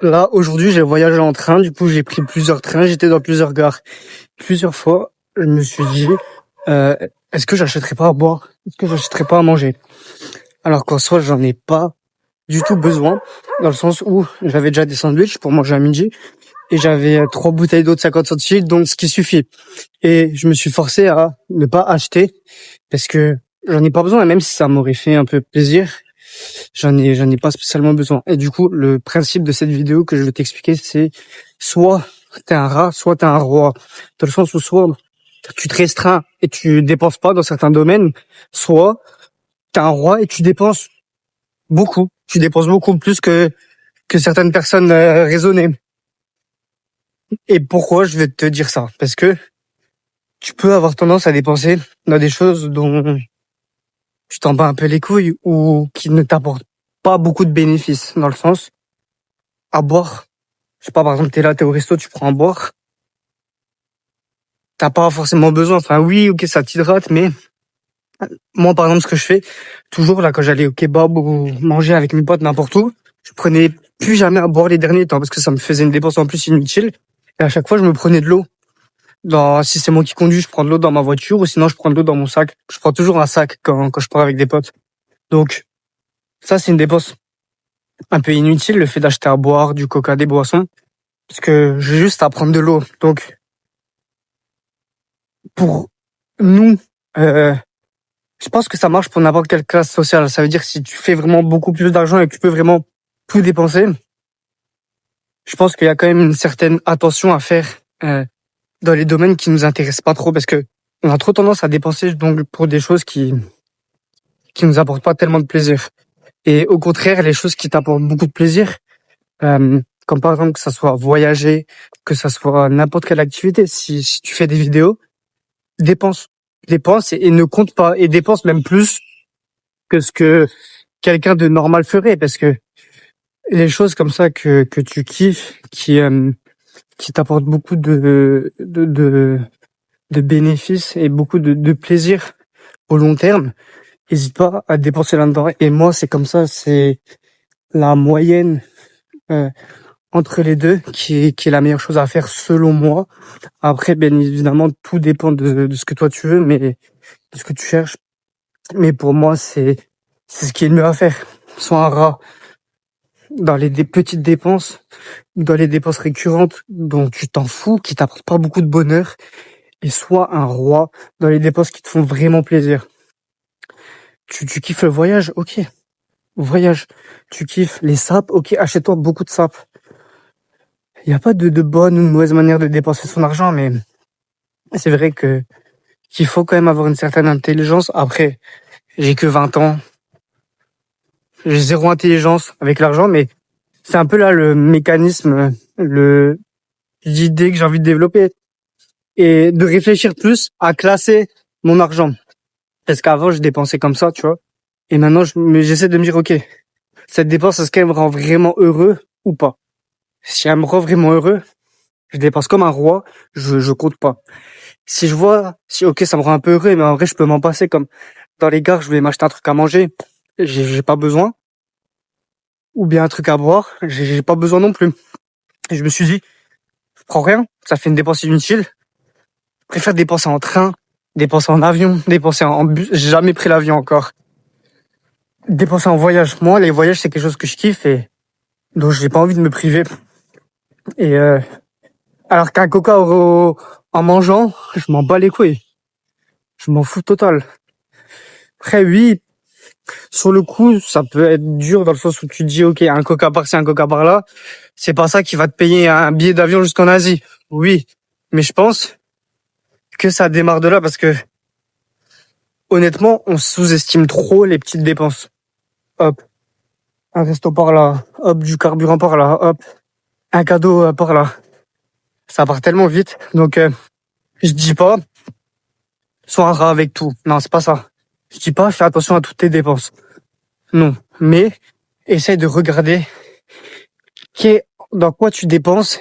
Là, aujourd'hui, j'ai voyagé en train. Du coup, j'ai pris plusieurs trains. J'étais dans plusieurs gares. Plusieurs fois, je me suis dit, euh, est-ce que j'achèterais pas à boire? Est-ce que j'achèterais pas à manger? Alors qu'en soi, j'en ai pas du tout besoin. Dans le sens où j'avais déjà des sandwichs pour manger à midi. Et j'avais 3 bouteilles d'eau de 50 centilitres, donc ce qui suffit. Et je me suis forcé à ne pas acheter parce que j'en ai pas besoin. Et même si ça m'aurait fait un peu plaisir, j'en ai pas spécialement besoin. Et du coup, le principe de cette vidéo que je vais t'expliquer, c'est soit t'es un rat, soit t'es un roi. Dans le sens où soit tu te restreins et tu dépenses pas dans certains domaines, soit t'es un roi et tu dépenses beaucoup. Tu dépenses beaucoup plus que certaines personnes raisonnées. Et pourquoi je vais te dire ça? Parce que tu peux avoir tendance à dépenser dans des choses dont tu t'en bats un peu les couilles ou qui ne t'apportent pas beaucoup de bénéfices. Dans le sens, à boire. Je sais pas, par exemple, t'es là, t'es au resto, tu prends à boire. T'as pas forcément besoin. Enfin, oui, ok, ça t'hydrate, mais moi, par exemple, ce que je fais, toujours là, quand j'allais au kebab ou manger avec mes potes n'importe où, je prenais plus jamais à boire les derniers temps parce que ça me faisait une dépense en plus inutile. Et à chaque fois, je me prenais de l'eau. Si c'est moi qui conduis, je prends de l'eau dans ma voiture ou sinon je prends de l'eau dans mon sac. Je prends toujours un sac quand je pars avec des potes. Donc, ça, c'est une dépense un peu inutile, le fait d'acheter à boire, du coca, des boissons. Parce que j'ai juste à prendre de l'eau. Donc, pour nous, euh, je pense que ça marche pour n'importe quelle classe sociale. Ça veut dire que si tu fais vraiment beaucoup plus d'argent et que tu peux vraiment tout dépenser, je pense qu'il y a quand même une certaine attention à faire dans les domaines qui nous intéressent pas trop parce que on a trop tendance à dépenser donc pour des choses qui nous apportent pas tellement de plaisir. Et au contraire, les choses qui t'apportent beaucoup de plaisir, comme par exemple que ça soit voyager, que ça soit n'importe quelle activité, si tu fais des vidéos, dépense, dépense et ne compte pas et dépense même plus que ce que quelqu'un de normal ferait parce que les choses comme ça que tu kiffes, qui t'apportent beaucoup de bénéfices et beaucoup de plaisir au long terme, n'hésite pas à dépenser là-dedans. Et moi, c'est comme ça, c'est la moyenne euh, entre les deux qui est la meilleure chose à faire selon moi. Après, bien évidemment, tout dépend de ce que toi tu veux, mais de ce que tu cherches. Mais pour moi, c'est ce qui est le mieux à faire. Soit un rat dans les petites dépenses, dans les dépenses récurrentes dont tu t'en fous, qui t'apportent pas beaucoup de bonheur, et soit un roi dans les dépenses qui te font vraiment plaisir. Tu kiffes le voyage, ok. Voyage. Tu kiffes les sapes, ok. Achète-toi beaucoup de sapes. Il n'y a pas de bonne ou de mauvaise manière de dépenser son argent, mais c'est vrai qu'il faut quand même avoir une certaine intelligence. Après, j'ai que 20 ans. J'ai zéro intelligence avec l'argent, mais c'est un peu là le mécanisme, l'idée que j'ai envie de développer. Et de réfléchir plus à classer mon argent. Parce qu'avant, je dépensais comme ça, tu vois. Et maintenant, j'essaie de me dire, ok, cette dépense, est-ce qu'elle me rend vraiment heureux ou pas? Si elle me rend vraiment heureux, je dépense comme un roi, je compte pas. Si je vois, si ok, ça me rend un peu heureux, mais en vrai, je peux m'en passer comme dans les gares, je voulais m'acheter un truc à manger, j'ai pas besoin. Ou bien un truc à boire, j'ai pas besoin non plus. Et je me suis dit, je prends rien, ça fait une dépense inutile. Je préfère dépenser en train, dépenser en avion, dépenser en bus. J'ai jamais pris l'avion encore. Dépenser en voyage. Moi, les voyages, c'est quelque chose que je kiffe et donc j'ai pas envie de me priver. Et alors qu'un coca en mangeant, je m'en bats les couilles. Je m'en fous total. Après, oui, sur le coup, ça peut être dur dans le sens où tu te dis, ok, un coca par-ci, un coca par-là, c'est pas ça qui va te payer un billet d'avion jusqu'en Asie. Oui, mais je pense que ça démarre de là parce que honnêtement, on sous-estime trop les petites dépenses. Hop, un resto par là, hop, du carburant par là, hop, un cadeau par là. Ça part tellement vite. Donc, je dis pas, sois un rat avec tout. Non, c'est pas ça. Je dis pas, fais attention à toutes tes dépenses. Non. Mais, essaye de regarder dans quoi tu dépenses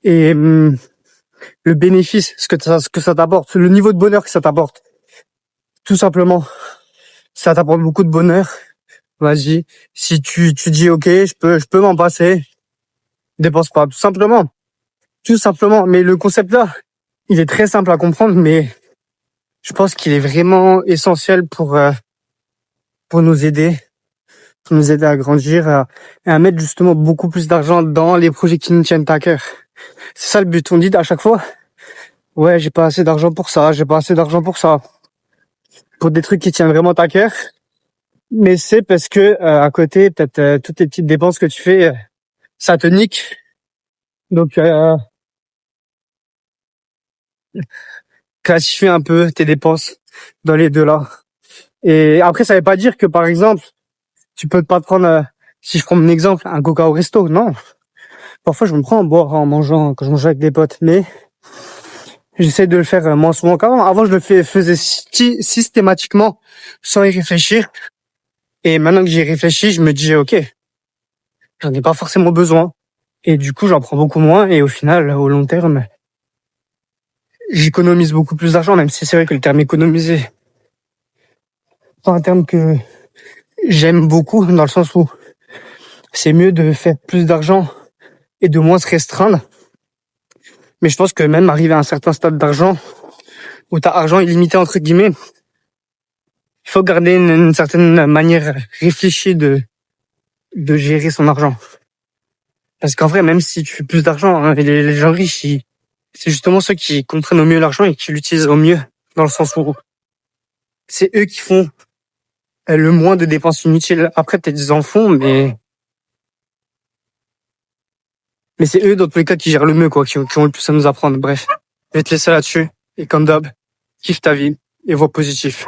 et le bénéfice, ce que ça t'apporte, le niveau de bonheur que ça t'apporte. Tout simplement. Ça t'apporte beaucoup de bonheur. Vas-y. Si tu dis, ok, je peux m'en passer. Dépense pas, tout simplement. Tout simplement. Mais le concept là, il est très simple à comprendre, mais je pense qu'il est vraiment essentiel pour nous aider à grandir et à mettre justement beaucoup plus d'argent dans les projets qui nous tiennent à cœur. C'est ça le but. On dit à chaque fois, ouais, j'ai pas assez d'argent pour ça, j'ai pas assez d'argent pour ça. Pour des trucs qui tiennent vraiment à cœur. Mais c'est parce que à côté, peut-être toutes les petites dépenses que tu fais, ça te nique. Donc classifie un peu tes dépenses dans les deux là. Et après, ça veut pas dire que par exemple, tu peux pas te prendre, si je prends mon exemple, un coca au resto. Non. Parfois, je me prends à boire en mangeant, quand je mange avec des potes. Mais j'essaie de le faire moins souvent qu'avant. Avant, je le faisais systématiquement sans y réfléchir. Et maintenant que j'y réfléchis, je me dis, ok, j'en ai pas forcément besoin. Et du coup, j'en prends beaucoup moins. Et au final, au long terme, j'économise beaucoup plus d'argent, même si c'est vrai que le terme économiser, c'est pas un terme que j'aime beaucoup, dans le sens où c'est mieux de faire plus d'argent et de moins se restreindre. Mais je pense que même arriver à un certain stade d'argent, où t'as argent illimité, entre guillemets, il faut garder une certaine manière réfléchie de gérer son argent. Parce qu'en vrai, même si tu fais plus d'argent, hein, les gens riches, c'est justement ceux qui comprennent au mieux l'argent et qui l'utilisent au mieux, dans le sens où c'est eux qui font le moins de dépenses inutiles. Après, peut-être ils en font, mais c'est eux, dans tous les cas, qui gèrent le mieux, quoi, qui ont le plus à nous apprendre. Bref, je vais te laisser là-dessus. Et comme d'hab, kiffe ta vie et vois positif.